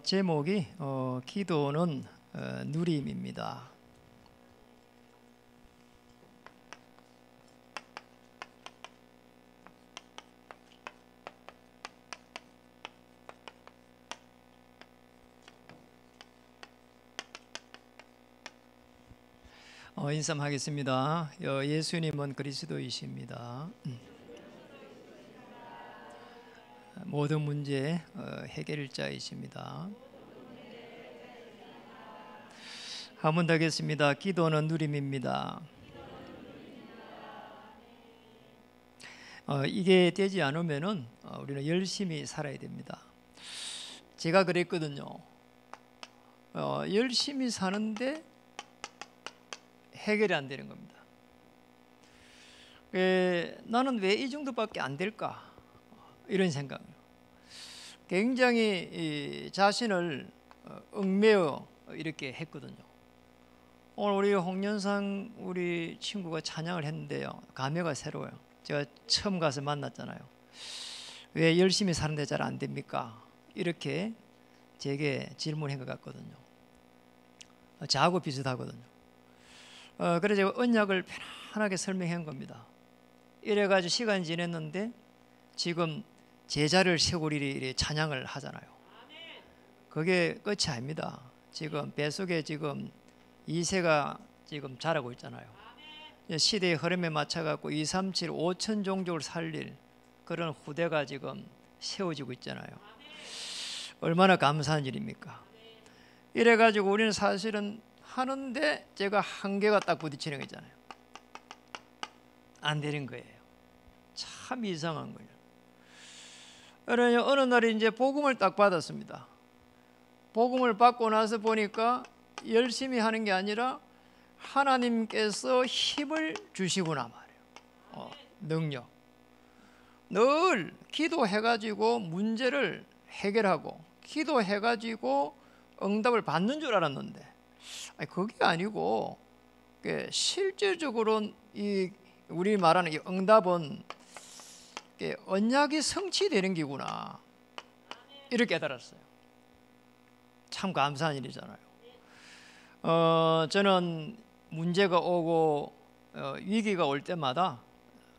제목이 기도는 누림입니다. 인사하겠습니다. 예수님은 그리스도이십니다. 모든 문제 해결자이십니다. 한번 더 하겠습니다. 기도는 누림입니다. 이게 되지 않으면은 우리는 열심히 살아야 됩니다. 제가 그랬거든요. 열심히 사는데 해결이 안 되는 겁니다. 나는 왜 이 정도밖에 안 될까? 이런 생각. 굉장히 자신을 얽매여 이렇게 했거든요. 오늘 우리 홍연상 우리 친구가 찬양을 했는데요, 감회가 새로워요. 제가 처음 가서 만났잖아요. 왜 열심히 사는데 잘 안 됩니까? 이렇게 제게 질문한 것 같거든요. 저하고 비슷하거든요. 그래서 제가 언약을 편안하게 설명한 겁니다. 이래가지고 시간이 지났는데 지금 제자를 세우리리 찬양을 하잖아요. 그게 끝이 아닙니다. 지금 뱃속에 지금 2세가 지금 자라고 있잖아요. 시대의 흐름에 맞춰갖고 2, 3, 7, 5천 종족을 살릴 그런 후대가 지금 세워지고 있잖아요. 얼마나 감사한 일입니까? 이래가지고 우리는 사실은 하는데 제가 한계가 딱 부딪히는 거 있잖아요. 안 되는 거예요. 참 이상한 거예요. 그러니 어느 날에 이제 복음을 딱 받았습니다. 복음을 받고 나서 보니까 열심히 하는 게 아니라 하나님께서 힘을 주시구나 말이에요. 능력. 늘 기도해가지고 문제를 해결하고 기도해가지고 응답을 받는 줄 알았는데 그게 아니고 실질적으로 이 우리 말하는 이 응답은 언약이 성취되는 기구나 이렇게 깨달았어요. 참 감사한 일이잖아요. 저는 문제가 오고 위기가 올 때마다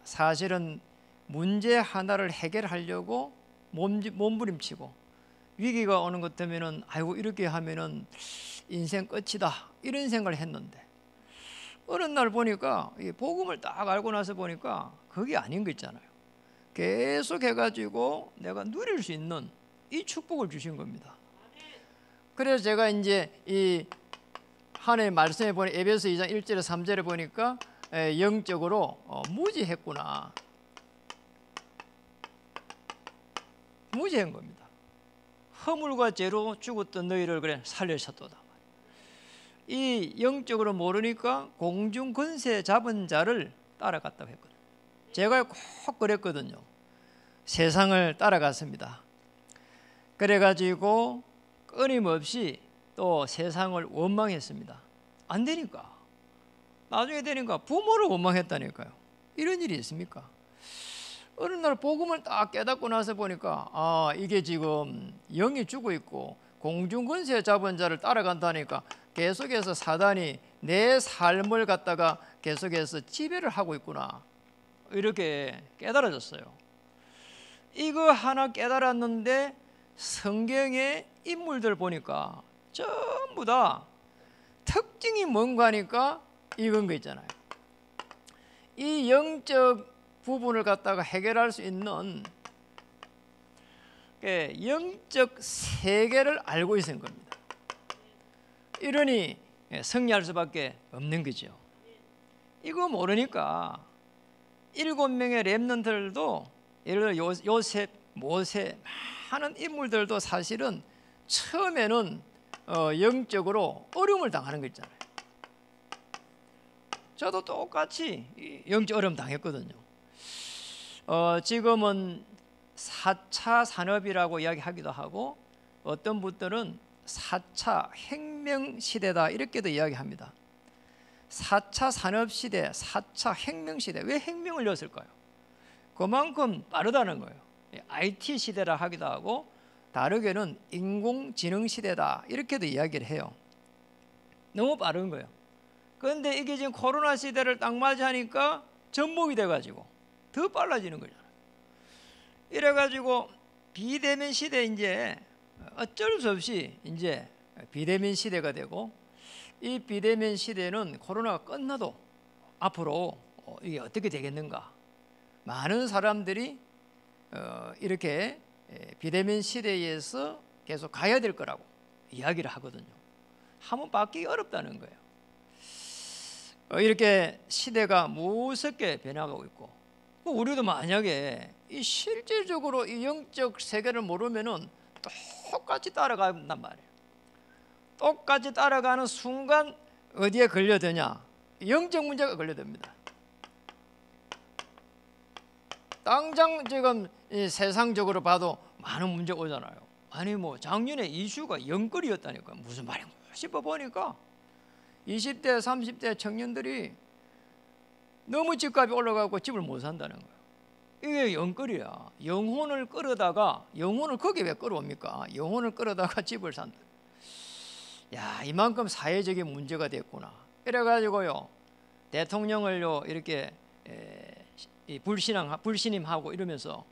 사실은 문제 하나를 해결하려고 몸부림치고 위기가 오는 것 때문에는 아이고 이렇게 하면은 인생 끝이다 이런 생각을 했는데 어느 날 보니까 이 복음을 딱 알고 나서 보니까 그게 아닌 거 있잖아요. 계속 해가지고 내가 누릴 수 있는 이 축복을 주신 겁니다. 그래서 제가 이제 이 하나님의 말씀에 보니 에베소 2장 1절에 3절에 보니까 영적으로 무지했구나. 무지한 겁니다. 허물과 죄로 죽었던 너희를 그래 살려셨도다. 이 영적으로 모르니까 공중 권세 잡은 자를 따라갔다고 했거든요. 제가 꼭 그랬거든요. 세상을 따라갔습니다. 그래가지고 끊임없이 또 세상을 원망했습니다. 안 되니까. 나중에 되니까 부모를 원망했다니까요. 이런 일이 있습니까? 어느 날 복음을 딱 깨닫고 나서 보니까 이게 지금 영이 죽어 있고 공중권세 잡은 자를 따라간다니까 계속해서 사단이 내 삶을 갖다가 계속해서 지배를 하고 있구나 이렇게 깨달아졌어요. 이거 하나 깨달았는데 성경의 인물들 보니까 전부 다 특징이 뭔가 하니까 이건 거 있잖아요. 이 영적 부분을 갖다가 해결할 수 있는 영적 세계를 알고 있는 겁니다. 이러니 승리할 수밖에 없는 거죠. 이거 모르니까 7명의 렘넌트들도 예를 들어 요셉, 모세 많은 인물들도 사실은 처음에는 영적으로 어려움을 당하는 거 있잖아요. 저도 똑같이 영적 어려움 당했거든요. 지금은 4차 산업이라고 이야기하기도 하고 어떤 분들은 4차 혁명 시대다 이렇게도 이야기합니다. 4차 산업 시대, 4차 혁명 시대. 왜 혁명을 넣었을까요? 그만큼 빠르다는 거예요. IT 시대라 하기도 하고 다르게는 인공지능 시대다 이렇게도 이야기를 해요. 너무 빠른 거예요. 그런데 이게 지금 코로나 시대를 딱 맞이하니까 접목이 돼가지고 더 빨라지는 거잖아요. 이래가지고 비대면 시대 이제 어쩔 수 없이 이제 비대면 시대가 되고, 이 비대면 시대는 코로나가 끝나도 앞으로 이게 어떻게 되겠는가, 많은 사람들이 이렇게 비대면 시대에서 계속 가야 될 거라고 이야기를 하거든요. 한번 바뀌기 어렵다는 거예요. 이렇게 시대가 무섭게 변화하고 있고, 우리도 만약에 이 실질적으로 이 영적 세계를 모르면은 똑같이 따라간단 말이에요. 똑같이 따라가는 순간 어디에 걸려드냐? 영적 문제가 걸려듭니다. 당장 지금 이 세상적으로 봐도 많은 문제가 오잖아요. 아니 뭐 작년에 이슈가 영끌이었다니까. 무슨 말인가 싶어보니까 20대 30대 청년들이 너무 집값이 올라가고 집을 못 산다는 거예요. 이게 영끌이야. 영혼을 끌어다가, 영혼을 거기에 왜 끌어옵니까? 영혼을 끌어다가 집을 산다. 야, 이만큼 사회적인 문제가 됐구나. 이래가지고요, 대통령을요 이렇게 불신임하고 이러면서,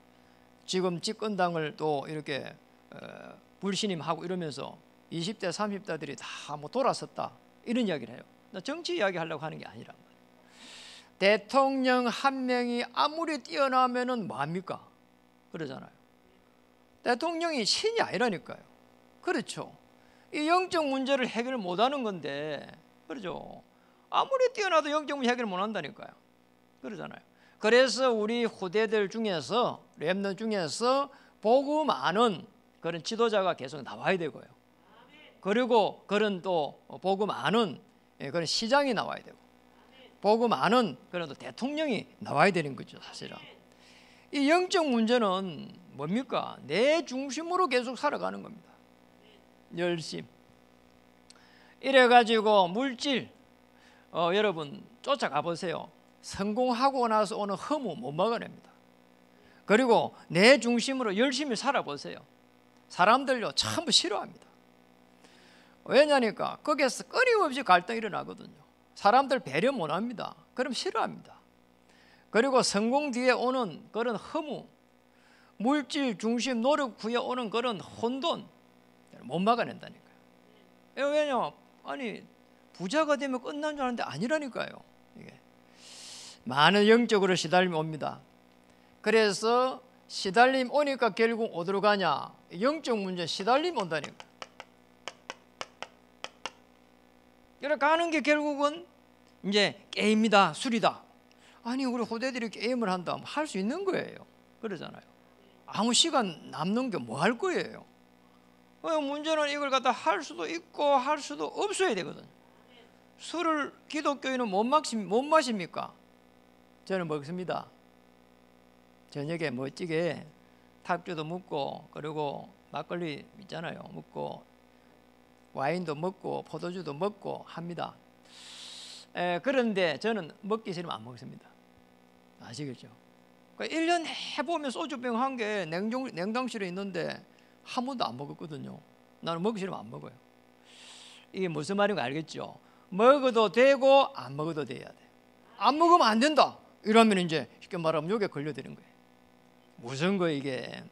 지금 집권당을 또 이렇게 불신임하고 이러면서 20대 30대들이 다 뭐 돌아섰다 이런 이야기를 해요. 나 정치 이야기 하려고 하는 게 아니란 말이에요. 대통령 한 명이 아무리 뛰어나면은 뭐합니까? 그러잖아요. 대통령이 신이 아니라니까요. 그렇죠. 이 영적 문제를 해결 못하는 건데, 그렇죠. 아무리 뛰어나도 영적 문제 해결 못한다니까요. 그러잖아요. 그래서 우리 후대들 중에서, 렘넌트 중에서 복음 아는 그런 지도자가 계속 나와야 되고요. 그리고 그런 또 복음 아는 그런 시장이 나와야 되고, 복음 아는 그런 또 대통령이 나와야 되는 거죠, 사실은. 이 영적 문제는 뭡니까? 내 중심으로 계속 살아가는 겁니다. 열심. 이래가지고 물질, 여러분 쫓아가 보세요. 성공하고 나서 오는 허무 못 막아냅니다. 그리고 내 중심으로 열심히 살아보세요. 사람들요 전부 싫어합니다. 왜냐니까 거기에서 끊임없이 갈등이 일어나거든요. 사람들 배려 못합니다. 그럼 싫어합니다. 그리고 성공 뒤에 오는 그런 허무, 물질 중심 노력 후에 오는 그런 혼돈 못 막아낸다니까요. 왜냐? 아니 부자가 되면 끝난 줄 알았는데 아니라니까요. 이게 많은 영적으로 시달림이 옵니다. 그래서 시달림 오니까 결국 어디로 가냐? 영적 문제 시달림 온다니까. 이렇게 가는 게 결국은 이제 게임이다, 술이다. 아니 우리 후대들이 게임을 한다, 할 수 있는 거예요. 그러잖아요. 아무 시간 남는 게 뭐 할 거예요. 문제는 이걸 갖다 할 수도 있고 할 수도 없어야 되거든요. 술을 기독교인은 못 마십니까? 저는 먹습니다. 저녁에 멋지게 탁주도 먹고, 그리고 막걸리 있잖아요, 먹고, 와인도 먹고 포도주도 먹고 합니다. 그런데 저는 먹기 싫으면 안 먹습니다. 아시겠죠? 그러니까 1년 해보면 소주병 한 개 냉장실에 있는데 한 번도 안 먹었거든요. 나는 먹기 싫으면 안 먹어요. 이게 무슨 말인가 알겠죠? 먹어도 되고 안 먹어도 돼야 돼. 안 먹으면 안 된다 이러면 이제 쉽게 말하면 욕에 걸려드는 거예요. 무슨 거 이게.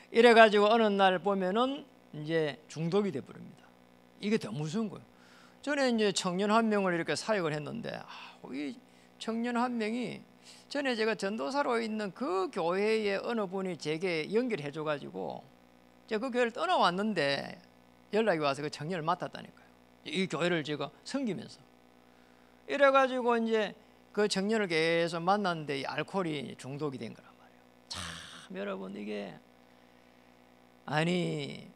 이래가지고 어느 날 보면은 이제 중독이 돼 버립니다. 이게 더 무서운 거예요. 전에 이제 청년 한 명을 이렇게 사역을 했는데, 이 청년 한 명이 전에 제가 전도사로 있는 그 교회의 어느 분이 제게 연결해 줘가지고 제가 그 교회를 떠나왔는데 연락이 와서 그 청년을 맡았다니까요. 이 교회를 제가 섬기면서. 이래가지고 이제 그 청년을 계속 만났는데 이 알코올이 중독이 된 거란 말이에요. 참 여러분 이게, 아니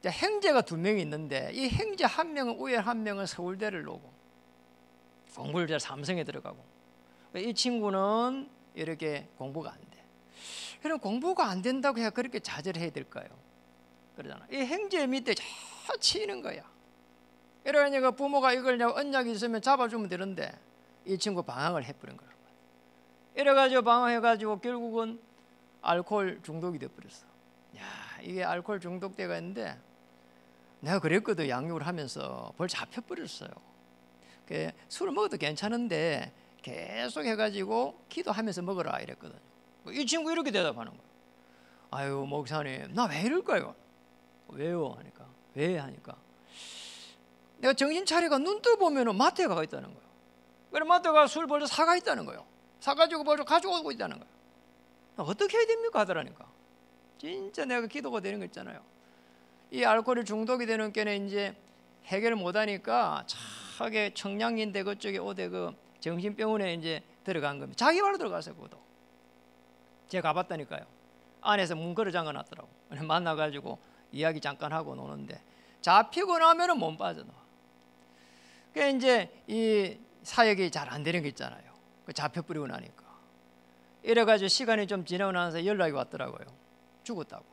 형제가 2명이 있는데 이 형제 한 명은 우에 한 명은 서울대를 나오고 공부를 잘 삼성에 들어가고, 이 친구는 이렇게 공부가 안 돼. 그럼 공부가 안 된다고 해야 그렇게 자제를 해야 될까요? 그러잖아. 이 형제 밑에 잘 치이는 거야. 이러니까 부모가 이걸 언약이 있으면 잡아주면 되는데 이 친구 방황을 해버린 거란 말이야. 이래가지고 방황해가지고 결국은 알코올 중독이 돼버렸어. 야, 이게 알코올 중독돼가 있는데 내가 그랬거든. 양육을 하면서 벌 잡혀버렸어요. 술을 먹어도 괜찮은데 계속 해가지고 기도하면서 먹어라 이랬거든요. 이 친구 이렇게 대답하는 거예요. 아유 목사님 나 왜 이럴까요? 왜요? 하니까 왜? 하니까 내가 정신 차리가 눈 떠보면 마트에 가 있다는 거예요. 그래 마트에 가 술 벌써 사가 있다는 거예요. 사가지고 벌써 가져오고 있다는 거예요. 어떻게 해야 됩니까? 하더라니까. 진짜 내가 기도가 되는 거 있잖아요. 이 알코올 중독이 되는 게는 이제 해결을 못하니까 차게 청량리인데 그쪽에 오대 그 정신병원에 이제 들어간 겁니다. 자기 발로 들어갔어요. 그것도 제가 가봤다니까요. 안에서 문 걸어 잠가 놨더라고. 만나가지고 이야기 잠깐 하고 노는데 잡히고 나면은 못 빠져나와. 그게 이제 이 사역이 잘 안 되는 게 있잖아요. 잡혀버리고 나니까. 이래가지고 시간이 좀 지나고 나서 연락이 왔더라고요. 죽었다고.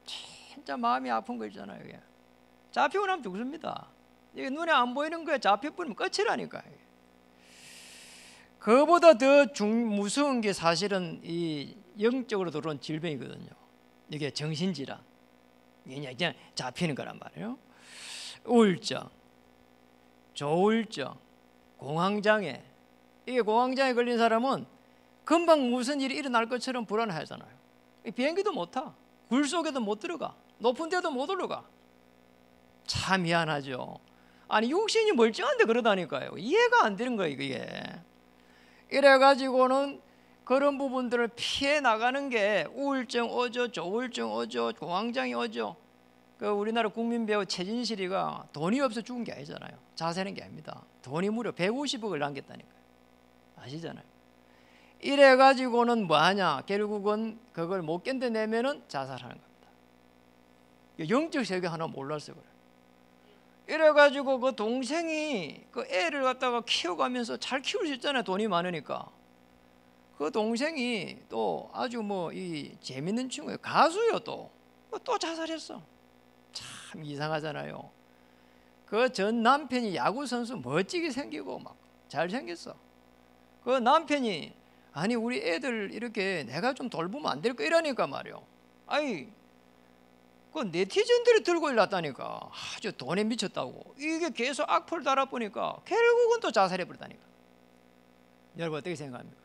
진짜 마음이 아픈 거 있잖아요. 이게. 잡히고 나면 죽습니다. 이게 눈에 안 보이는 거에 잡혀버리면 끝이라니까. 그보다 더 무서운 게 사실은 이 영적으로 들어온 질병이거든요. 이게 정신질환. 그냥 잡히는 거란 말이에요. 우울증, 조울증, 공황장애. 이게 공황장애 걸린 사람은 금방 무슨 일이 일어날 것처럼 불안하잖아요. 비행기도 못 타. 굴 속에도 못 들어가. 높은 데도 못 올라가. 참 미안하죠. 아니 육신이 멀쩡한데 그러다니까요. 이해가 안 되는 거예요 이게. 이래가지고는 그런 부분들을 피해 나가는 게 우울증 오죠, 조울증 오죠, 공황장애 오죠. 그 우리나라 국민 배우 최진실이가 돈이 없어 죽은 게 아니잖아요. 자살한 게 아닙니다. 돈이 무려 150억을 남겼다니까요. 아시잖아요. 이래가지고는 뭐하냐? 결국은 그걸 못 견뎌내면은 자살하는 겁니다. 영적 세계 하나 몰라서 그래요. 이래가지고 그 동생이 그 애를 갖다가 키워가면서 잘 키울 수 있잖아요. 돈이 많으니까. 그 동생이 또 아주 뭐 이 재밌는 친구예요. 가수요 또 자살했어. 참 이상하잖아요. 그 전 남편이 야구 선수 멋지게 생기고 막 잘생겼어. 그 남편이 아니 우리 애들 이렇게 내가 좀 돌보면 안 될까 이러니까 말이요. 아이 그 네티즌들이 들고 일났다니까. 아주 돈에 미쳤다고. 이게 계속 악플 달아보니까 결국은 또 자살해 버렸다니까. 여러분 어떻게 생각합니까?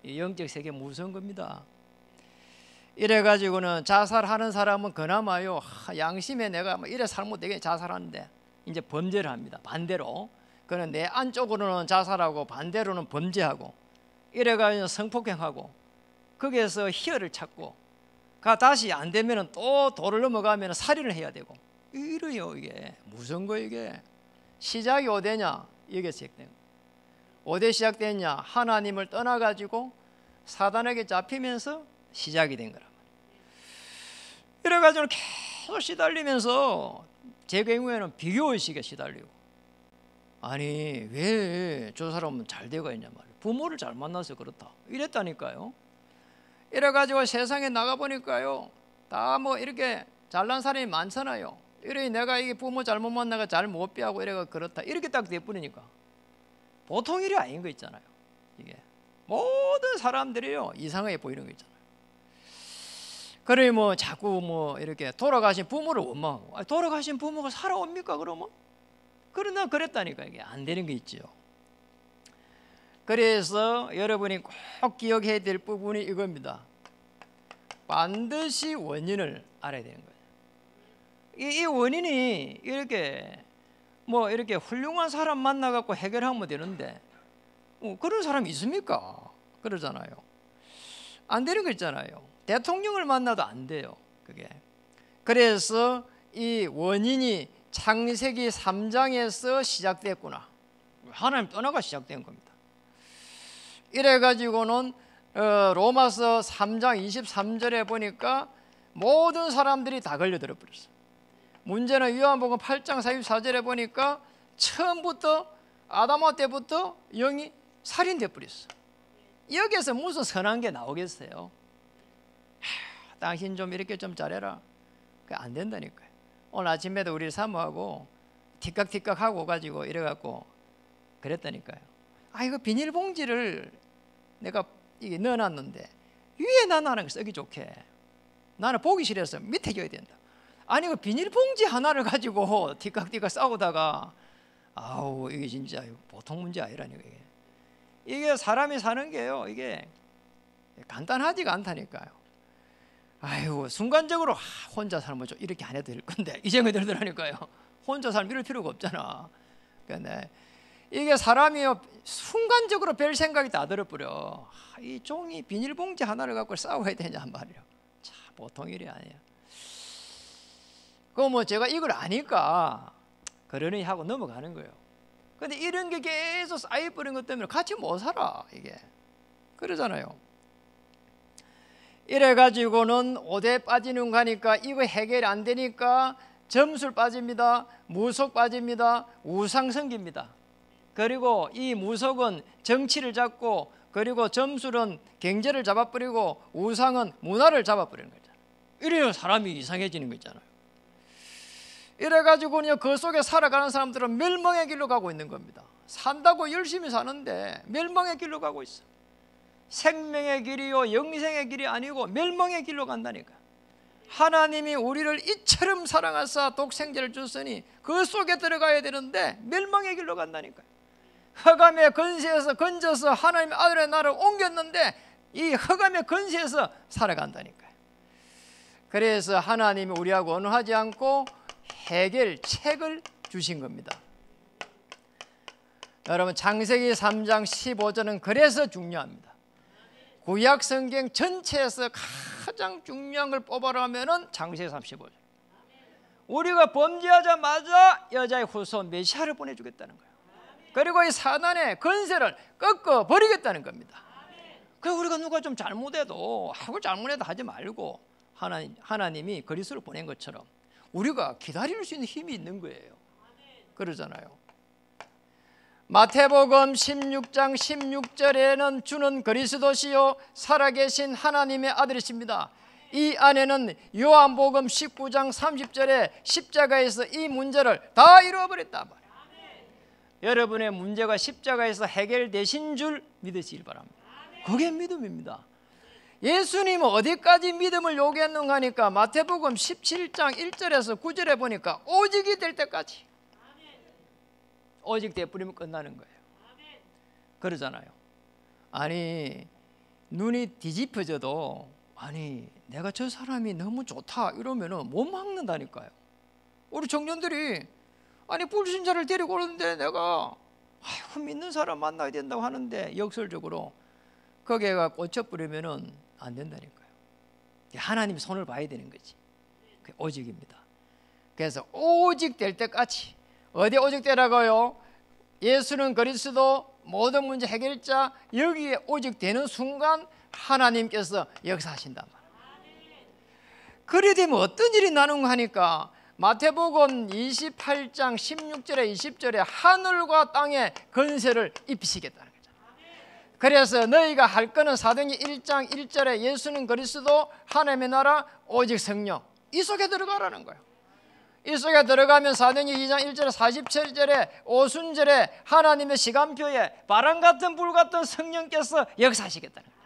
이 영적 세계 무서운 겁니다. 이래가지고는 자살하는 사람은 그나마요 양심에 내가 뭐 이래 살면 되게 자살하는데 이제 범죄를 합니다. 반대로 그는 내 안쪽으로는 자살하고 반대로는 범죄하고 이래가지고 성폭행하고 거기에서 희열을 찾고 다시 안 되면은 또 도를 넘어가면 살인을 해야 되고 이래요. 이게 무슨 거 이게 시작이 어디냐? 여기서 시작된 거. 어디 시작됐냐? 하나님을 떠나가지고 사단에게 잡히면서 시작이 된 거란 말이에요. 이래가지고 계속 시달리면서 제 경우에는 비교의식에 시달리고 아니 왜 저 사람은 잘 되고 있냐 말이에요. 부모를 잘 만나서 그렇다 이랬다니까요. 이래가지고 세상에 나가보니까요 다 뭐 이렇게 잘난 사람이 많잖아요. 이래 내가 이게 부모 잘못 만나가 잘 못 배우고 이래가 그렇다 이렇게 딱 돼버리니까 보통 일이 아닌 거 있잖아요. 이게 모든 사람들이요 이상하게 보이는 거 있잖아요. 그래 뭐 자꾸 뭐 이렇게 돌아가신 부모를 원망하고 돌아가신 부모가 살아옵니까 그러면? 그러나 그랬다니까. 이게 안 되는 게 있죠. 그래서 여러분이 꼭 기억해야 될 부분이 이겁니다. 반드시 원인을 알아야 되는 거예요. 이 원인이 이렇게 뭐 이렇게 훌륭한 사람 만나갖고 해결하면 되는데 그런 사람이 있습니까? 그러잖아요. 안 되는 거 있잖아요. 대통령을 만나도 안 돼요. 그게. 그래서 이 원인이 창세기 3장에서 시작됐구나. 하나님 떠나가 시작된 겁니다. 이래가지고는 로마서 3장 23절에 보니까 모든 사람들이 다 걸려들어 버렸어요. 문제는 요한복음 8장 44절에 보니까 처음부터 아담아 때부터 영이 살인돼 버렸어. 여기에서 무슨 선한 게 나오겠어요? 당신 좀 이렇게 좀 잘해라. 그게 안 된다니까요. 오늘 아침에도 우리 사모하고 티깍티깍 하고 가지고 이래갖고 그랬다니까요. 이거 비닐봉지를 내가 이게 넣어놨는데 위에 놔놔는 거 쓰기 좋게 나는 보기 싫어서 밑에 껴야 된다. 아니 그 비닐봉지 하나를 가지고 띠깍띠깍 싸우다가 아우 이게 진짜 보통 문제 아니라니까. 이게 사람이 사는 게요, 이게 간단하지가 않다니까요. 아이고 순간적으로 혼자 살면 좀 이렇게 안 해도 될 건데 이 생각이 들더라니까요. 혼자 살면 이럴 필요가 없잖아. 근데 이게 사람이요 순간적으로 별 생각이 다 들어버려. 이 종이 비닐봉지 하나를 갖고 싸워야 되냐 말이야. 참 보통 일이 아니야. 그 뭐 제가 이걸 아니까 그러니 하고 넘어가는 거예요. 근데 이런 게 계속 쌓여버린 것 때문에 같이 못 살아 이게. 그러잖아요. 이래가지고는 5대 빠지는 거니까 이거 해결이 안 되니까 점술 빠집니다. 무속 빠집니다. 우상 생깁니다. 그리고 이 무속은 정치를 잡고 그리고 점술은 경제를 잡아버리고 우상은 문화를 잡아버리는 거잖아요. 이래야 사람이 이상해지는 거잖아요. 이래가지고는 그 속에 살아가는 사람들은 멸망의 길로 가고 있는 겁니다. 산다고 열심히 사는데 멸망의 길로 가고 있어. 생명의 길이요 영생의 길이 아니고 멸망의 길로 간다니까. 하나님이 우리를 이처럼 사랑하사 독생자를 줬으니 그 속에 들어가야 되는데 멸망의 길로 간다니까. 흑암의 건세에서 건져서 하나님의 아들의 나라를 옮겼는데 이 흑암의 건세에서 살아간다니까요. 그래서 하나님이 우리하고 언어하지 않고 해결책을 주신 겁니다. 여러분 창세기 3장 15절은 그래서 중요합니다. 구약 성경 전체에서 가장 중요한 걸 뽑아라면은 창세기 35절. 우리가 범죄하자마자 여자의 후손 메시아를 보내주겠다는 거예요. 그리고 이 사단의 건세를 꺾어 버리겠다는 겁니다. 그래서 우리가 누가 좀 잘못해도 하고 잘못해도 하지 말고 하나님이 그리스도를 보낸 것처럼 우리가 기다릴 수 있는 힘이 있는 거예요. 그러잖아요. 마태복음 16장 16절에는 주는 그리스도시요 살아계신 하나님의 아들이십니다. 이 안에는 요한복음 19장 30절에 십자가에서 이 문제를 다 이루어버렸단 말이에요. 여러분의 문제가 십자가에서 해결되신 줄 믿으시길 바랍니다. 그게 믿음입니다. 예수님은 어디까지 믿음을 요구했는가 하니까 마태복음 17장 1절에서 9절에 보니까 오직이 될 때까지. 오직 돼버리면 끝나는 거예요. 그러잖아요. 아니 눈이 뒤집혀져도 아니 내가 저 사람이 너무 좋다 이러면은 못 막는다니까요. 우리 청년들이 아니 불신자를 데리고 오는데 내가 아이고 믿는 사람 만나야 된다고 하는데 역설적으로 거기에가 꽂혀버리면은 안 된다니까요. 하나님 손을 봐야 되는 거지. 그게 오직입니다. 그래서 오직 될 때까지. 어디 오직 되라고요? 예수는 그리스도 모든 문제 해결자. 여기에 오직 되는 순간 하나님께서 역사하신단 말이에요. 그래 되면 어떤 일이 나는가 하니까 마태복음 28장 16절에 20절에 하늘과 땅의 건세를 입히시겠다는 거죠. 그래서 너희가 할 거는 사도행전 1장 1절에 예수는 그리스도 하나님의 나라 오직 성령 이 속에 들어가라는 거예요. 이 속에 들어가면 사도행전 2장 1절에 47절에 오순절에 하나님의 시간표에 바람 같은 불 같은 성령께서 역사하시겠다는 거예요.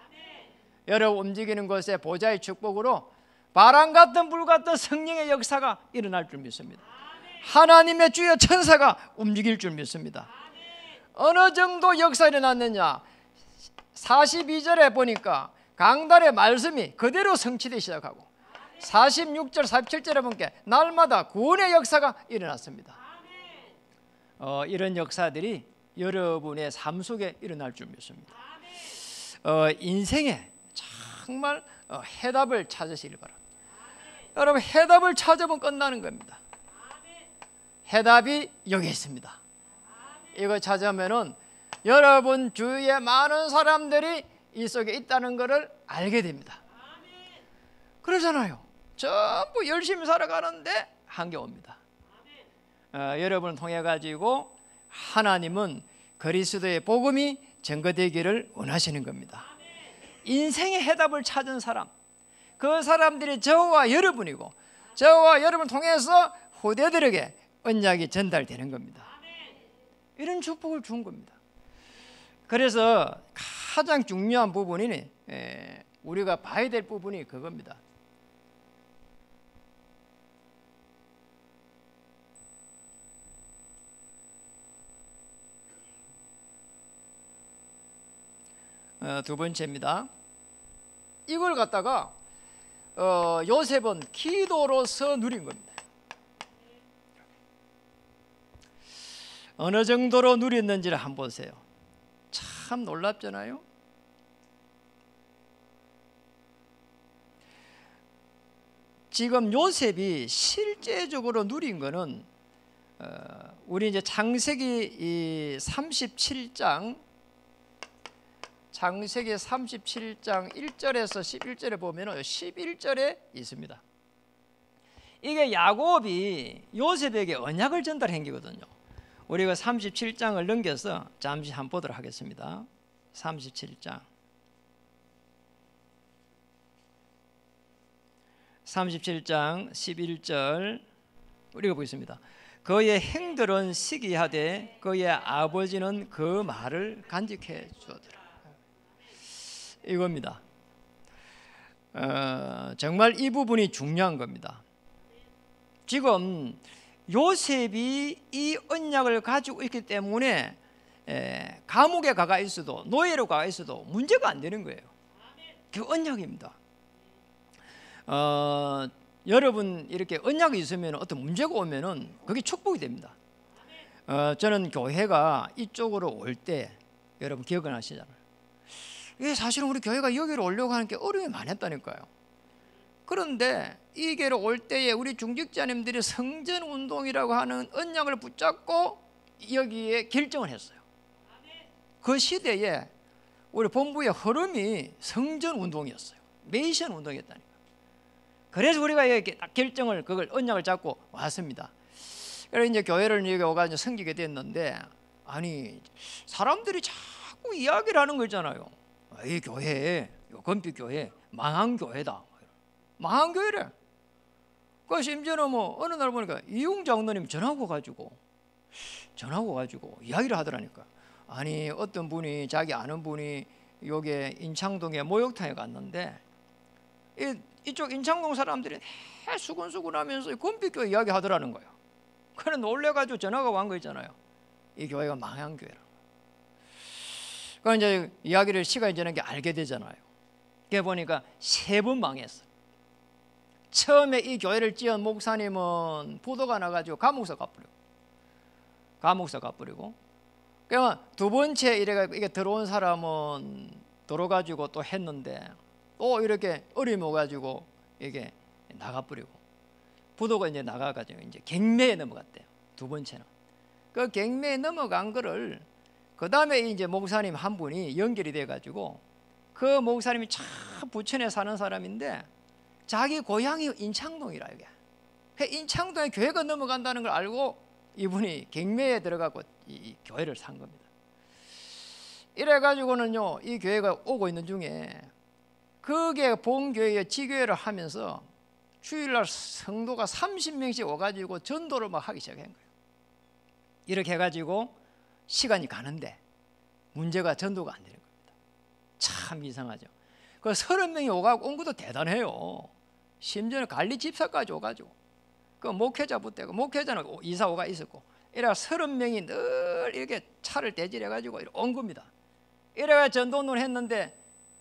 여러분 움직이는 곳에 보좌의 축복으로 바람 같은 불 같은 성령의 역사가 일어날 줄 믿습니다. 하나님의 주여 천사가 움직일 줄 믿습니다. 어느 정도 역사 일어났느냐 42절에 보니까 강단의 말씀이 그대로 성취되기 시작하고 46절 47절에 보니까 날마다 구원의 역사가 일어났습니다. 이런 역사들이 여러분의 삶 속에 일어날 줄 믿습니다. 인생에 정말 해답을 찾으시길 바랍니다. 여러분 해답을 찾으면 끝나는 겁니다. 해답이 여기 있습니다. 이거 찾으면은 여러분 주위에 많은 사람들이 이 속에 있다는 것을 알게 됩니다. 그러잖아요. 전부 열심히 살아가는데 한계 옵니다. 여러분을 통해 가지고 하나님은 그리스도의 복음이 증거되기를 원하시는 겁니다. 인생의 해답을 찾은 사람, 그 사람들이 저와 여러분이고 저와 여러분을 통해서 후대들에게 언약이 전달되는 겁니다. 이런 축복을 준 겁니다. 그래서 가장 중요한 부분이 우리가 봐야 될 부분이 그겁니다. 두 번째입니다. 이걸 갖다가 요셉은 기도로서 누린 겁니다. 어느 정도로 누렸는지를 한번 보세요. 참 놀랍잖아요. 지금 요셉이 실제적으로 누린 거는 우리 이제 창세기 37장 1절에서 11절에 보면은 11절에 있습니다. 이게 야곱이 요셉에게 언약을 전달한 거거든요. 우리가 37장을 넘겨서 잠시 한번 보도록 하겠습니다. 37장 11절 우리가 보겠습니다. 그의 행들은 시기하되 그의 아버지는 그 말을 간직해 주었더라. 이겁니다. 정말 이 부분이 중요한 겁니다. 지금 요셉이 이 언약을 가지고 있기 때문에 감옥에 가가 있어도 노예로 가가 있어도 문제가 안 되는 거예요. 그 언약입니다. 여러분 이렇게 언약이 있으면 어떤 문제가 오면은 그게 축복이 됩니다. 저는 교회가 이쪽으로 올 때 여러분 기억은 하시잖아요. 이게 사실은 우리 교회가 여기로 오려고 하는 게 어려움이 많았다니까요. 그런데 이 교회로 올 때에 우리 중직자님들이 성전 운동이라고 하는 언약을 붙잡고 여기에 결정을 했어요. 그 시대에 우리 본부의 흐름이 성전 운동이었어요. 미션 운동이었다니까. 그래서 우리가 이렇게 딱 결정을 그걸 언약을 잡고 왔습니다. 그래서 이제 교회를 여기 오가지고 섬기게 됐는데 아니 사람들이 자꾸 이야기를 하는 거 있잖아요. 이 교회, 건빛 교회 망한 교회다. 망한 교회래. 그 심지어는 뭐 어느 날 보니까 이용 장로님 전화하고 가지고 이야기를 하더라니까. 아니 어떤 분이 자기 아는 분이 여기 인창동에 목욕탕에 갔는데 이쪽 인창동 사람들이 수근수근하면서 건빛교회 이야기 하더라는 거예요. 그래 놀래가지고 전화가 온 거 있잖아요. 이 교회가 망한 교회라. 그 이제 이야기를 시간이 지난 게 알게 되잖아요. 그게 보니까 3번 망했어. 처음에 이 교회를 지은 목사님은 부도가 나가지고 감옥서 가버리고. 그러면 두 번째 이게 들어온 사람은 들어가지고 또 했는데 또 이렇게 어려움이 오가지고 이게 나가버리고 부도가 이제 나가가지고 이제 갱매에 넘어갔대요. 두 번째는 그 갱매에 넘어간 거를 그 다음에 이제 목사님 한 분이 연결이 돼가지고 그 목사님이 참 부천에 사는 사람인데 자기 고향이 인창동이라 이게. 인창동에 교회가 넘어간다는 걸 알고 이분이 갱매에 들어가고 이 교회를 산 겁니다. 이래가지고는요 이 교회가 오고 있는 중에 그게 본교회에 지교회를 하면서 주일날 성도가 30명씩 와가지고 전도를 막 하기 시작한 거예요. 이렇게 해가지고 시간이 가는데 문제가 전도가 안 되는 겁니다. 참 이상하죠. 그 30명이 온 것도 대단해요. 심지어는 관리 집사까지 오가지고 그 목회자 붙대고 목회자는 이사오가 있었고 이래가 30명이 늘 이렇게 차를 대질해가지고 온 겁니다. 이래가 전도운동을 했는데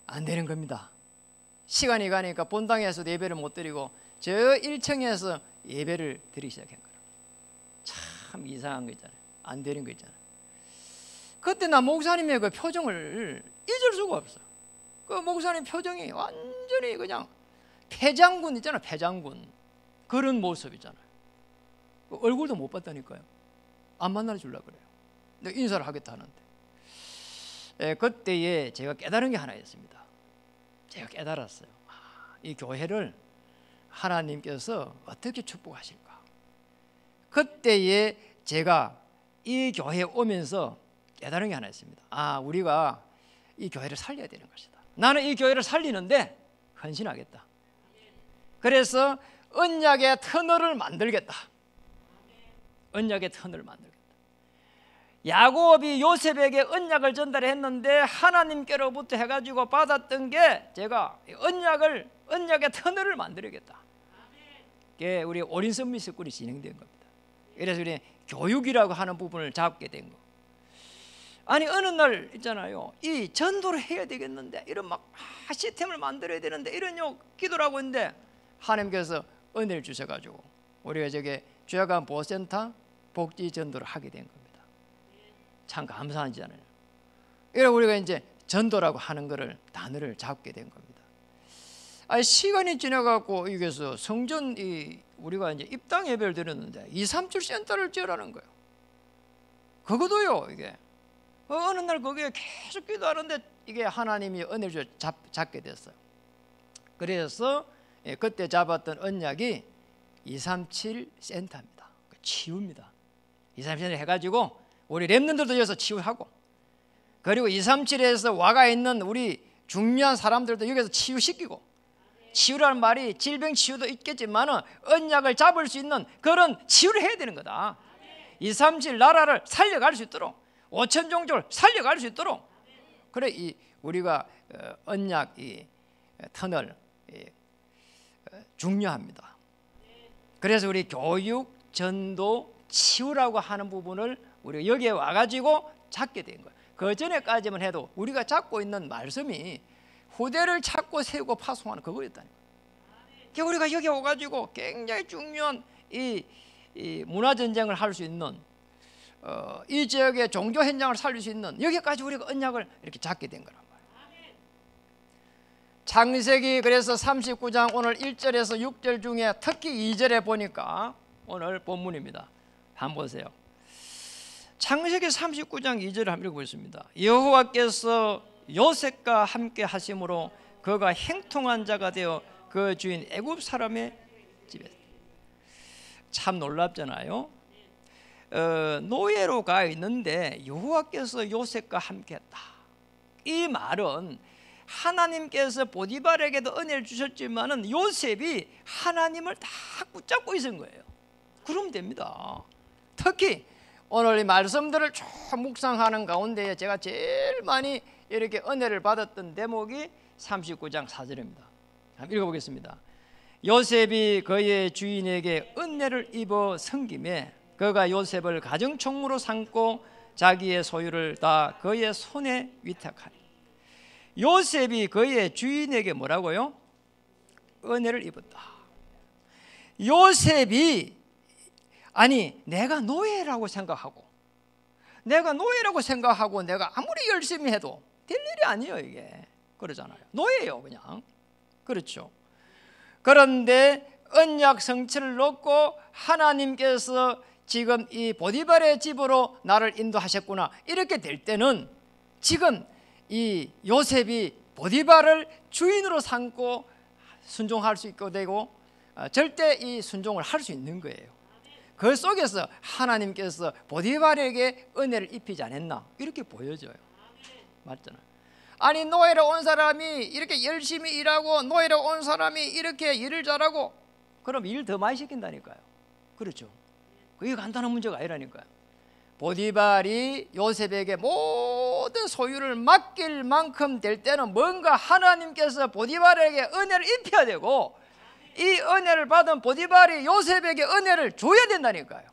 안 되는 겁니다. 시간이 가니까 본당에서 예배를 못 드리고 저 1층에서 예배를 드리기 시작한 거예요. 참 이상한 거 있잖아요. 안 되는 거 있잖아요. 그때 나 목사님의 그 표정을 잊을 수가 없어요. 그 목사님 표정이 완전히 그냥 폐장군 있잖아요. 폐장군 그런 모습이잖아요. 그 얼굴도 못 봤다니까요. 안 만나 주려고 그래요. 근데 인사를 하겠다 하는데 그때에 제가 깨달은 게 하나 있습니다. 제가 깨달았어요. 이 교회를 하나님께서 어떻게 축복하실까. 그때에 제가 이 교회에 오면서 깨달은 게 하나 있습니다. 우리가 이 교회를 살려야 되는 것이다. 나는 이 교회를 살리는데 헌신하겠다. 그래서 언약의 터널을 만들겠다. 언약의 터널을 만들겠다. 야곱이 요셉에게 언약을 전달했는데 하나님께로부터 해가지고 받았던 게 제가 언약의 터널을 만들겠다. 그게 우리 어린 선미 스쿨이 진행된 겁니다. 그래서 우리 교육이라고 하는 부분을 잡게 된 거. 아니 어느 날 있잖아요, 이 전도를 해야 되겠는데 이런 막 시스템을 만들어야 되는데 이런 기도를 하고 있는데 하나님께서 은혜를 주셔가지고 우리가 저게 죄악한 보호센터 복지 전도를 하게 된 겁니다. 참 감사한 일이잖아요. 이래 우리가 이제 전도라고 하는 거를 단어를 잡게 된 겁니다. 아니 시간이 지나갖고 여기서 성전 우리가 이제 입당 예배를 드렸는데 237 센터를 지으라는 거예요. 그것도요, 이게 어느 날 거기에 계속 기도하는데 이게 하나님이 은혜를 잡게 됐어요. 그래서 그때 잡았던 언약이 237 센터입니다. 치유입니다. 237 해가지고 우리 렘넌트들도 여기서 치유하고, 그리고 237에서 와가 있는 우리 중요한 사람들도 여기서 치유시키고, 치유라는 말이 질병 치유도 있겠지만 언약을 잡을 수 있는 그런 치유를 해야 되는 거다. 237 나라를 살려갈 수 있도록, 5천 종족을 살려갈 수 있도록. 그래 우리가 언약 터널 중요합니다. 그래서 우리 교육, 전도, 치유라고 하는 부분을 우리가 여기에 와가지고 찾게 된 거예요. 그 전에까지만 해도 우리가 잡고 있는 말씀이 후대를 찾고 세우고 파송하는 그거였다는 거예요. 우리가 여기 와가지고 굉장히 중요한 이 문화전쟁을 할 수 있는 이 지역의 종교 현장을 살릴 수 있는 여기까지 우리가 언약을 이렇게 잡게 된 거란 말이에요. 창세기 그래서 39장 오늘 1절에서 6절 중에 특히 2절에 보니까 오늘 본문입니다. 한번 보세요. 창세기 39장 2절을 한번 읽어보겠습니다. 여호와께서 요셉과 함께 하심으로 그가 행통한 자가 되어 그 주인 애굽 사람의 집에. 참 놀랍잖아요. 노예로 가 있는데 여호와께서 요셉과 함께했다. 이 말은 하나님께서 보디발에게도 은혜를 주셨지만은 요셉이 하나님을 다 붙잡고 있은 거예요. 그러면 됩니다. 특히 오늘 이 말씀들을 쭉 묵상하는 가운데 제가 제일 많이 이렇게 은혜를 받았던 대목이 39장 4절입니다. 한번 읽어보겠습니다. 요셉이 그의 주인에게 은혜를 입어 섬김에 그가 요셉을 가정총무로 삼고 자기의 소유를 다 그의 손에 위탁하니. 요셉이 그의 주인에게 뭐라고요? 은혜를 입었다. 요셉이 내가 노예라고 생각하고 내가 아무리 열심히 해도 될 일이 아니에요. 이게 그러잖아요. 노예예요 그냥. 그렇죠. 그런데 언약 성취를 놓고 하나님께서 지금 이 보디발의 집으로 나를 인도하셨구나 이렇게 될 때는 지금 이 요셉이 보디발을 주인으로 삼고 순종할 수 있게 되고 절대 이 순종을 할 수 있는 거예요. 그 속에서 하나님께서 보디발에게 은혜를 입히지 않았나 이렇게 보여져요. 맞잖아요. 노예로 온 사람이 이렇게 열심히 일하고 노예로 온 사람이 이렇게 일을 잘하고 그럼 일 더 많이 시킨다니까요. 그렇죠. 그게 간단한 문제가 아니라니까요. 보디발이 요셉에게 모든 소유를 맡길 만큼 될 때는 뭔가 하나님께서 보디발에게 은혜를 입혀야 되고 이 은혜를 받은 보디발이 요셉에게 은혜를 줘야 된다니까요.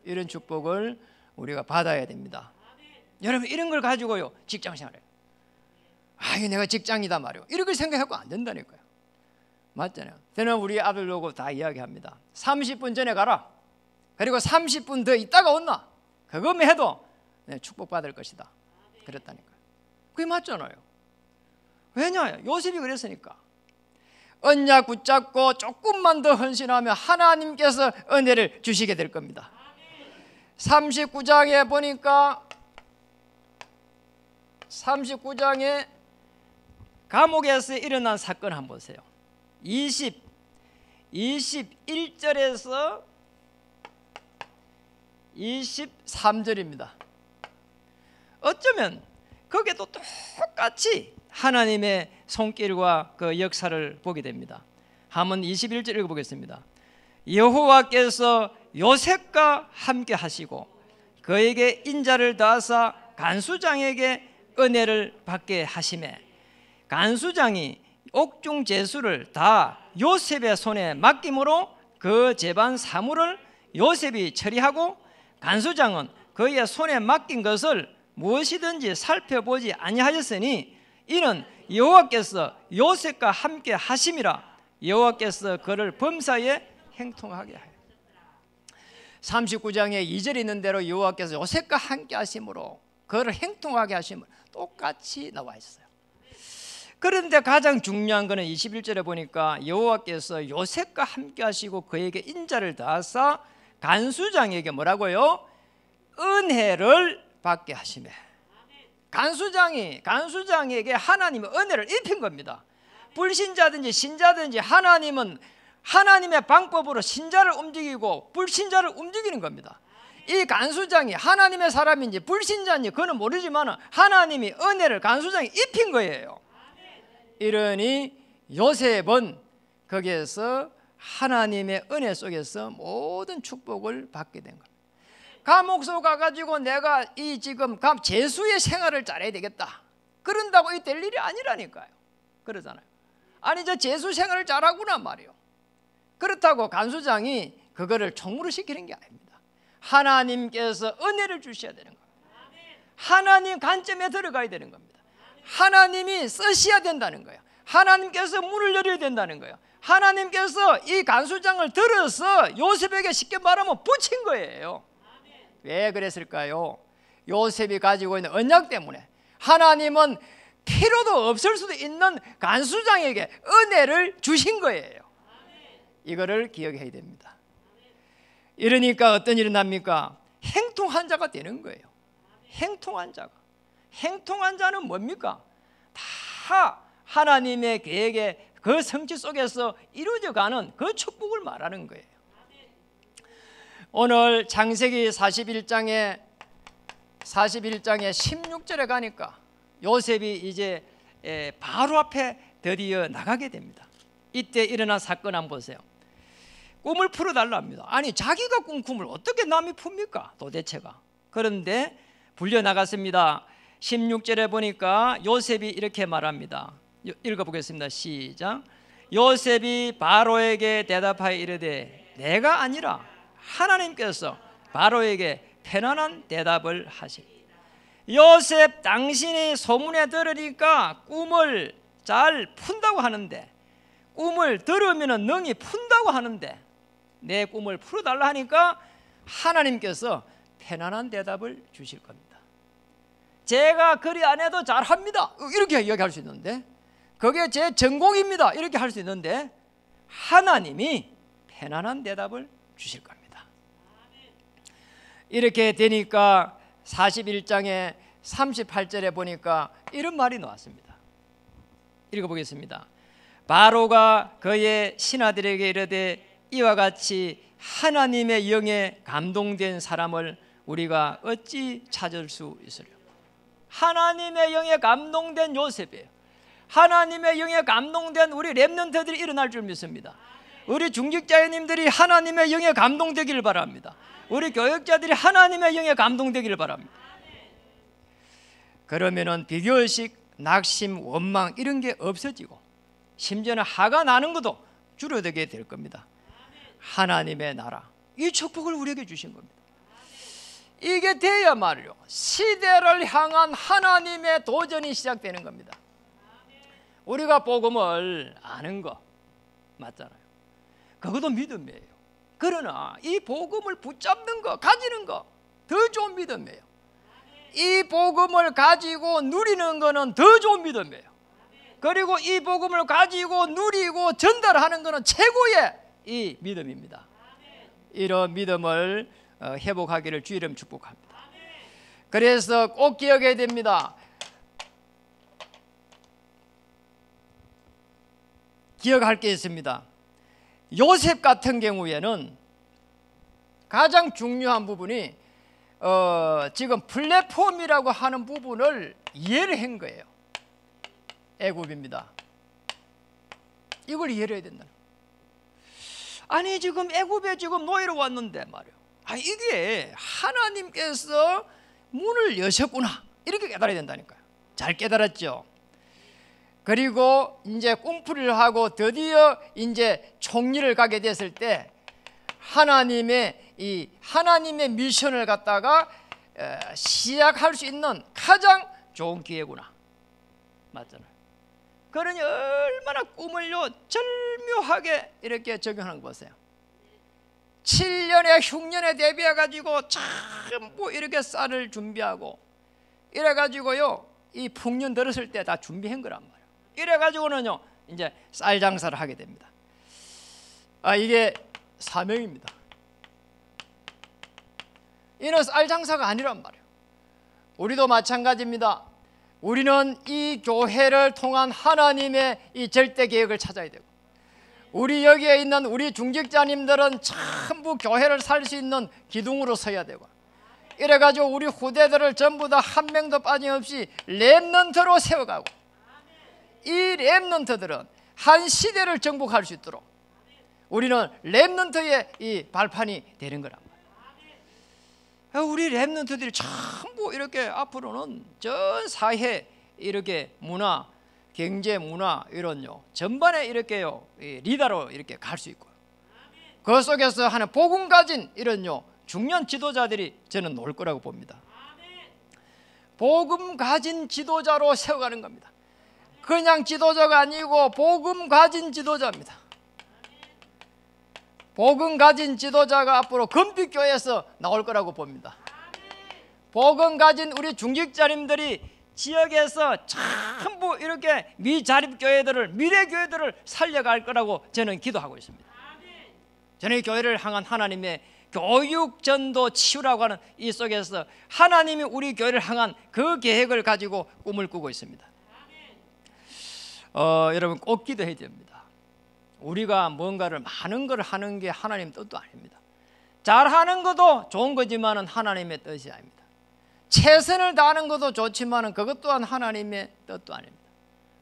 이런 축복을 우리가 받아야 됩니다. 여러분 이런 걸 가지고요 직장생활해요. 이거 내가 직장이다 말이요 이렇게 생각하고 안 된다니까요. 맞잖아요. 저는 우리 아들 보고 다 이야기합니다. 30분 전에 가라. 그리고 30분 더 있다가 온나. 그것만 해도 축복받을 것이다. 그랬다니까요. 그게 맞잖아요. 왜냐? 요셉이 그랬으니까. 언약 붙잡고 조금만 더 헌신하면 하나님께서 은혜를 주시게 될 겁니다. 39장에 보니까 39장에 감옥에서 일어난 사건 한번 보세요. 21절에서 23절입니다. 어쩌면 거기에도 똑같이 하나님의 손길과 그 역사를 보게 됩니다. 한번 21절 읽어보겠습니다. 여호와께서 요셉과 함께 하시고 그에게 인자를 다하사 간수장에게 은혜를 받게 하시매 간수장이 옥중 제수를 다 요셉의 손에 맡김으로 그 재반 사물을 요셉이 처리하고 간수장은 그의 손에 맡긴 것을 무엇이든지 살펴보지 아니하였으니 이는 여호와께서 요셉과 함께 하심이라. 여호와께서 그를 범사에 행통하게 하여. 39장에 2절에 있는 대로 여호와께서 요셉과 함께 하심으로 그를 행통하게 하심으로 똑같이 나와 있어요. 그런데 가장 중요한 것은 21절에 보니까 여호와께서 요셉과 함께 하시고 그에게 인자를 더하사 간수장에게 뭐라고요? 은혜를 받게 하시매. 간수장에게 하나님의 은혜를 입힌 겁니다. 불신자든지 신자든지 하나님은 하나님의 방법으로 신자를 움직이고 불신자를 움직이는 겁니다. 이 간수장이 하나님의 사람인지 불신자인지 그는 모르지만 하나님이 은혜를 간수장에 입힌 거예요. 이러니 요셉은 거기에서 하나님의 은혜 속에서 모든 축복을 받게 된 겁니다. 감옥소 가가지고 내가 이 지금 재수의 생활을 잘해야 되겠다, 그런다고 이 될 일이 아니라니까요. 그러잖아요. 아니 저 재수 생활을 잘하구나 말이요. 그렇다고 간수장이 그거를 총무로 시키는 게 아닙니다. 하나님께서 은혜를 주셔야 되는 겁니다. 하나님 관점에 들어가야 되는 겁니다. 하나님이 쓰셔야 된다는 거예요. 하나님께서 문을 열어야 된다는 거예요. 하나님께서 이 간수장을 들어서 요셉에게 쉽게 말하면 붙인 거예요. 왜 그랬을까요? 요셉이 가지고 있는 언약 때문에 하나님은 필요도 없을 수도 있는 간수장에게 은혜를 주신 거예요. 이거를 기억해야 됩니다. 이러니까 어떤 일이 납니까? 행통한 자가 되는 거예요. 행통한 자가. 행통한 자는 뭡니까? 다 하나님의 계획의 그 성취 속에서 이루어져가는 그 축복을 말하는 거예요. 오늘 창세기 41장에 16절에 가니까 요셉이 이제 바로 앞에 드디어 나가게 됩니다. 이때 일어난 사건 한번 보세요. 꿈을 풀어달라 합니다. 아니 자기가 꾼 꿈을 어떻게 남이 풉니까 도대체가. 그런데 불려나갔습니다. 16절에 보니까 요셉이 이렇게 말합니다. 읽어보겠습니다. 시작. 요셉이 바로에게 대답하여 이르되 내가 아니라 하나님께서 바로에게 편안한 대답을 하시니. 요셉 당신이 소문에 들으니까 꿈을 잘 푼다고 하는데, 꿈을 들으면 능히 푼다고 하는데 내 꿈을 풀어달라 하니까 하나님께서 편안한 대답을 주실 겁니다. 제가 그리 안 해도 잘합니다 이렇게 이야기할 수 있는데, 그게 제 전공입니다 이렇게 할 수 있는데 하나님이 편안한 대답을 주실 겁니다. 이렇게 되니까 41장에 38절에 보니까 이런 말이 나왔습니다. 읽어보겠습니다. 바로가 그의 신하들에게 이르되 이와 같이 하나님의 영에 감동된 사람을 우리가 어찌 찾을 수 있으려. 하나님의 영에 감동된 요셉이에요. 하나님의 영에 감동된 우리 렘넌트들이 일어날 줄 믿습니다. 우리 중직자님들이 하나님의 영에 감동되기를 바랍니다. 우리 교역자들이 하나님의 영에 감동되기를 바랍니다. 그러면은 비교의식, 낙심, 원망 이런 게 없어지고 심지어는 화가 나는 것도 줄어들게 될 겁니다. 하나님의 나라, 이 축복을 우리에게 주신 겁니다. 이게 돼야 말이요 시대를 향한 하나님의 도전이 시작되는 겁니다. 우리가 복음을 아는 거 맞잖아요. 그것도 믿음이에요. 그러나 이 복음을 붙잡는 거, 가지는 거 더 좋은 믿음이에요. 이 복음을 가지고 누리는 거는 더 좋은 믿음이에요. 그리고 이 복음을 가지고 누리고 전달하는 거는 최고의 이 믿음입니다. 이런 믿음을 회복하기를 주 이름 축복합니다. 그래서 꼭 기억해야 됩니다. 기억할 게 있습니다. 요셉 같은 경우에는 가장 중요한 부분이 지금 플랫폼이라고 하는 부분을 이해를 한 거예요. 애굽입니다. 이걸 이해를 해야 된다. 아니 지금 애굽에 지금 노예로 왔는데 말이에요. 이게 하나님께서 문을 여셨구나 이렇게 깨달아야 된다니까요. 잘 깨달았죠. 그리고 이제 꿈풀이를 하고 드디어 이제 총리를 가게 됐을 때 하나님의 미션을 갖다가 시작할 수 있는 가장 좋은 기회구나. 맞잖아요. 그러니 얼마나 꿈을요 절묘하게 이렇게 적용하는 거 보세요. 7년에 흉년에 대비해 가지고 전부 이렇게 쌀을 준비하고 이래 가지고요 이 풍년 들었을 때 다 준비한 거란 말이에요. 이래 가지고는요 이제 쌀 장사를 하게 됩니다. 이게 사명입니다. 이는 쌀 장사가 아니란 말이에요. 우리도 마찬가지입니다. 우리는 이 교회를 통한 하나님의 이 절대 계획을 찾아야 되고, 우리 여기에 있는 우리 중직자님들은 전부 교회를 살 수 있는 기둥으로 서야 되고, 이래가지고 우리 후대들을 전부 다 한 명도 빠짐없이 렘넌트로 세워가고, 이 렘넌트들은 한 시대를 정복할 수 있도록 우리는 렘넌트의 이 발판이 되는 거란 말이에요. 우리 렘넌트들이 전부 이렇게 앞으로는 전 사회 이렇게 문화, 경제 문화 이런요 전반에 이렇게요 리더로 이렇게 갈 수 있고, 그 속에서 하는 복음 가진 이런요 중년 지도자들이 저는 나올 거라고 봅니다. 복음 가진 지도자로 세워가는 겁니다. 그냥 지도자가 아니고 복음 가진 지도자입니다. 복음 가진 지도자가 앞으로 금빛교회에서 나올 거라고 봅니다. 복음 가진 우리 중직자님들이 지역에서 전부 이렇게 미자립교회들을, 미래교회들을 살려갈 거라고 저는 기도하고 있습니다. 저는 이 교회를 향한 하나님의 교육, 전도, 치유라고 하는 이 속에서 하나님이 우리 교회를 향한 그 계획을 가지고 꿈을 꾸고 있습니다. 여러분 꼭 기도해야 됩니다. 우리가 뭔가를 많은 걸 하는 게 하나님 뜻도 아닙니다. 잘하는 것도 좋은 거지만은 하나님의 뜻이 아닙니다. 최선을 다하는 것도 좋지만은 그것 또한 하나님의 뜻도 아닙니다.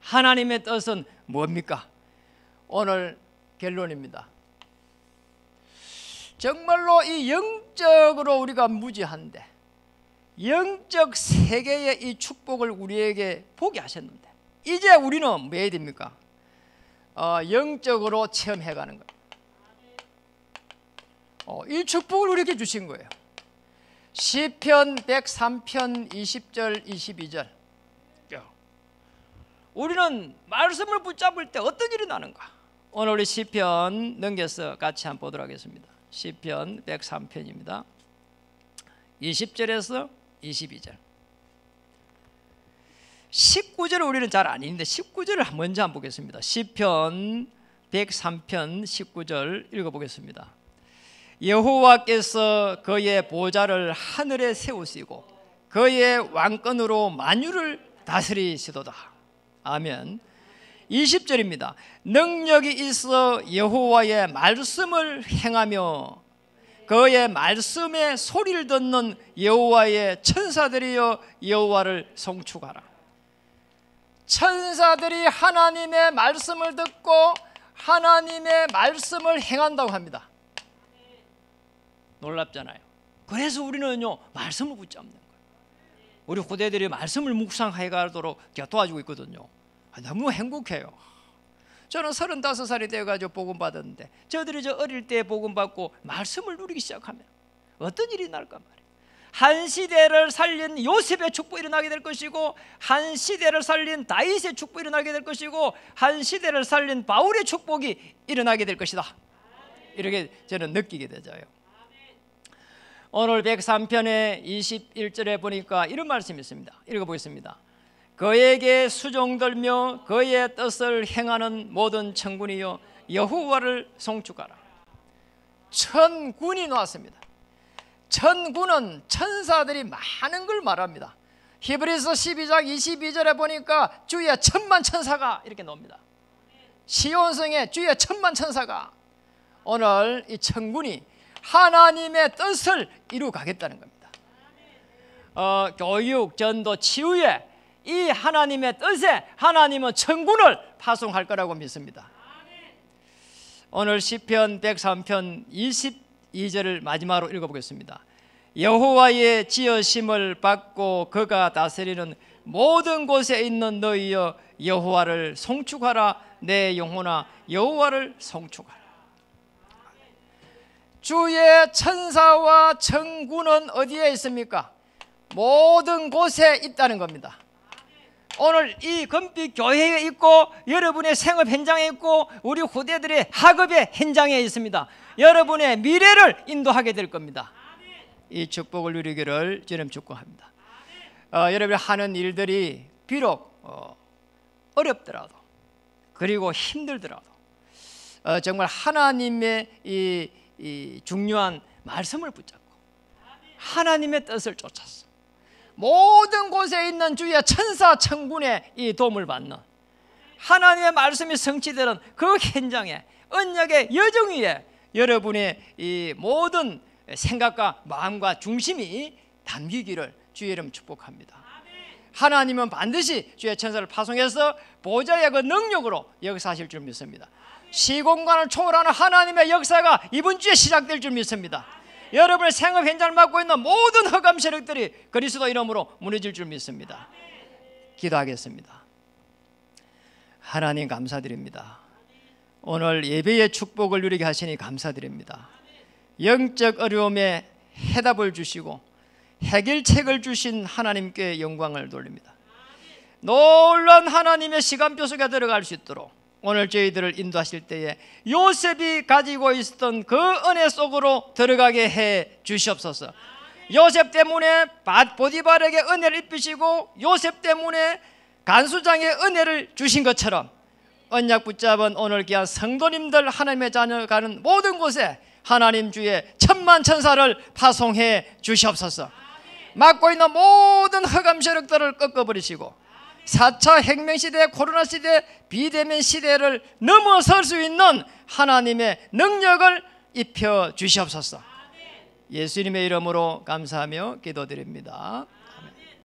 하나님의 뜻은 뭡니까? 오늘 결론입니다. 정말로 이 영적으로 우리가 무지한데 영적 세계의 이 축복을 우리에게 보게 하셨는데, 이제 우리는 뭐 해야 됩니까? 영적으로 체험해가는 거예요. 이 축복을 우리에게 주신 거예요. 시편 103편 20절 22절. 우리는 말씀을 붙잡을 때 어떤 일이 나는가? 오늘 우리 시편 넘겨서 같이 한번 보도록 하겠습니다. 시편 103편입니다. 20절에서 22절. 19절을 우리는 잘 아는데 19절을 먼저 한번 보겠습니다. 시편 103편 19절 읽어보겠습니다. 여호와께서 그의 보좌를 하늘에 세우시고 그의 왕권으로 만유를 다스리시도다. 아멘. 20절입니다. 능력이 있어 여호와의 말씀을 행하며 그의 말씀에 소리를 듣는 여호와의 천사들이여 여호와를 송축하라. 천사들이 하나님의 말씀을 듣고 하나님의 말씀을 행한다고 합니다. 놀랍잖아요. 그래서 우리는요 말씀을 붙잡는 거예요. 우리 후대들이 말씀을 묵상해 가도록 도와주고 있거든요. 너무 행복해요. 저는 35살이 되어가지고 복음 받았는데, 저들이 저 어릴 때 복음 받고 말씀을 누리기 시작하면 어떤 일이 날까 말이에요. 한 시대를 살린 요셉의 축복이 일어나게 될 것이고, 한 시대를 살린 다윗의 축복이 일어나게 될 것이고, 한 시대를 살린 바울의 축복이 일어나게 될 것이다. 이렇게 저는 느끼게 되죠. 오늘 103편의 21절에 보니까 이런 말씀이 있습니다. 읽어보겠습니다. 그에게 수종들며 그의 뜻을 행하는 모든 천군이여 여호와를 송축하라. 천군이 나왔습니다. 천군은 천사들이 많은 걸 말합니다. 히브리서 12장 22절에 보니까 주의 천만 천사가 이렇게 나옵니다. 시온성에 주의 천만 천사가. 오늘 이 천군이 하나님의 뜻을 이루어 가겠다는 겁니다. 교육, 전도, 치유에 이 하나님의 뜻에 하나님은 천군을 파송할 거라고 믿습니다. 오늘 시편 103편 22절을 마지막으로 읽어보겠습니다. 여호와의 지으심을 받고 그가 다스리는 모든 곳에 있는 너희여 여호와를 송축하라. 내 영혼아 여호와를 송축하라. 주의 천사와 천군은 어디에 있습니까? 모든 곳에 있다는 겁니다. 오늘 이 금빛 교회에 있고 여러분의 생업 현장에 있고 우리 후대들의 학업의 현장에 있습니다. 여러분의 미래를 인도하게 될 겁니다. 이 축복을 누리기를 저는 축복합니다. 여러분이 하는 일들이 비록 어렵더라도 그리고 힘들더라도 정말 하나님의 이 중요한 말씀을 붙잡고 하나님의 뜻을 쫓아서 모든 곳에 있는 주의 천사 천군의 이 도움을 받는 하나님의 말씀이 성취되는 그 현장에 언약의 여정 위에 여러분의 이 모든 생각과 마음과 중심이 담기기를 주의 이름 축복합니다. 하나님은 반드시 주의 천사를 파송해서 보좌의 그 능력으로 역사하실 줄 믿습니다. 시공간을 초월하는 하나님의 역사가 이번 주에 시작될 줄 믿습니다. 여러분의 생업 현장을 맡고 있는 모든 흑암 세력들이 그리스도 이름으로 무너질 줄 믿습니다. 기도하겠습니다. 하나님 감사드립니다. 오늘 예배의 축복을 누리게 하시니 감사드립니다. 영적 어려움에 해답을 주시고 해결책을 주신 하나님께 영광을 돌립니다. 놀라운 하나님의 시간표 속에 들어갈 수 있도록 오늘 저희들을 인도하실 때에 요셉이 가지고 있었던 그 은혜 속으로 들어가게 해 주시옵소서. 요셉 때문에 보디발에게 은혜를 입히시고 요셉 때문에 간수장의 은혜를 주신 것처럼 언약 붙잡은 오늘 귀한 성도님들 하나님의 자녀 가는 모든 곳에 하나님 주의 천만 천사를 파송해 주시옵소서. 맡고 있는 모든 흑암 세력들을 꺾어버리시고 4차 혁명시대, 코로나시대, 비대면 시대를 넘어설 수 있는 하나님의 능력을 입혀 주시옵소서. 예수님의 이름으로 감사하며 기도드립니다.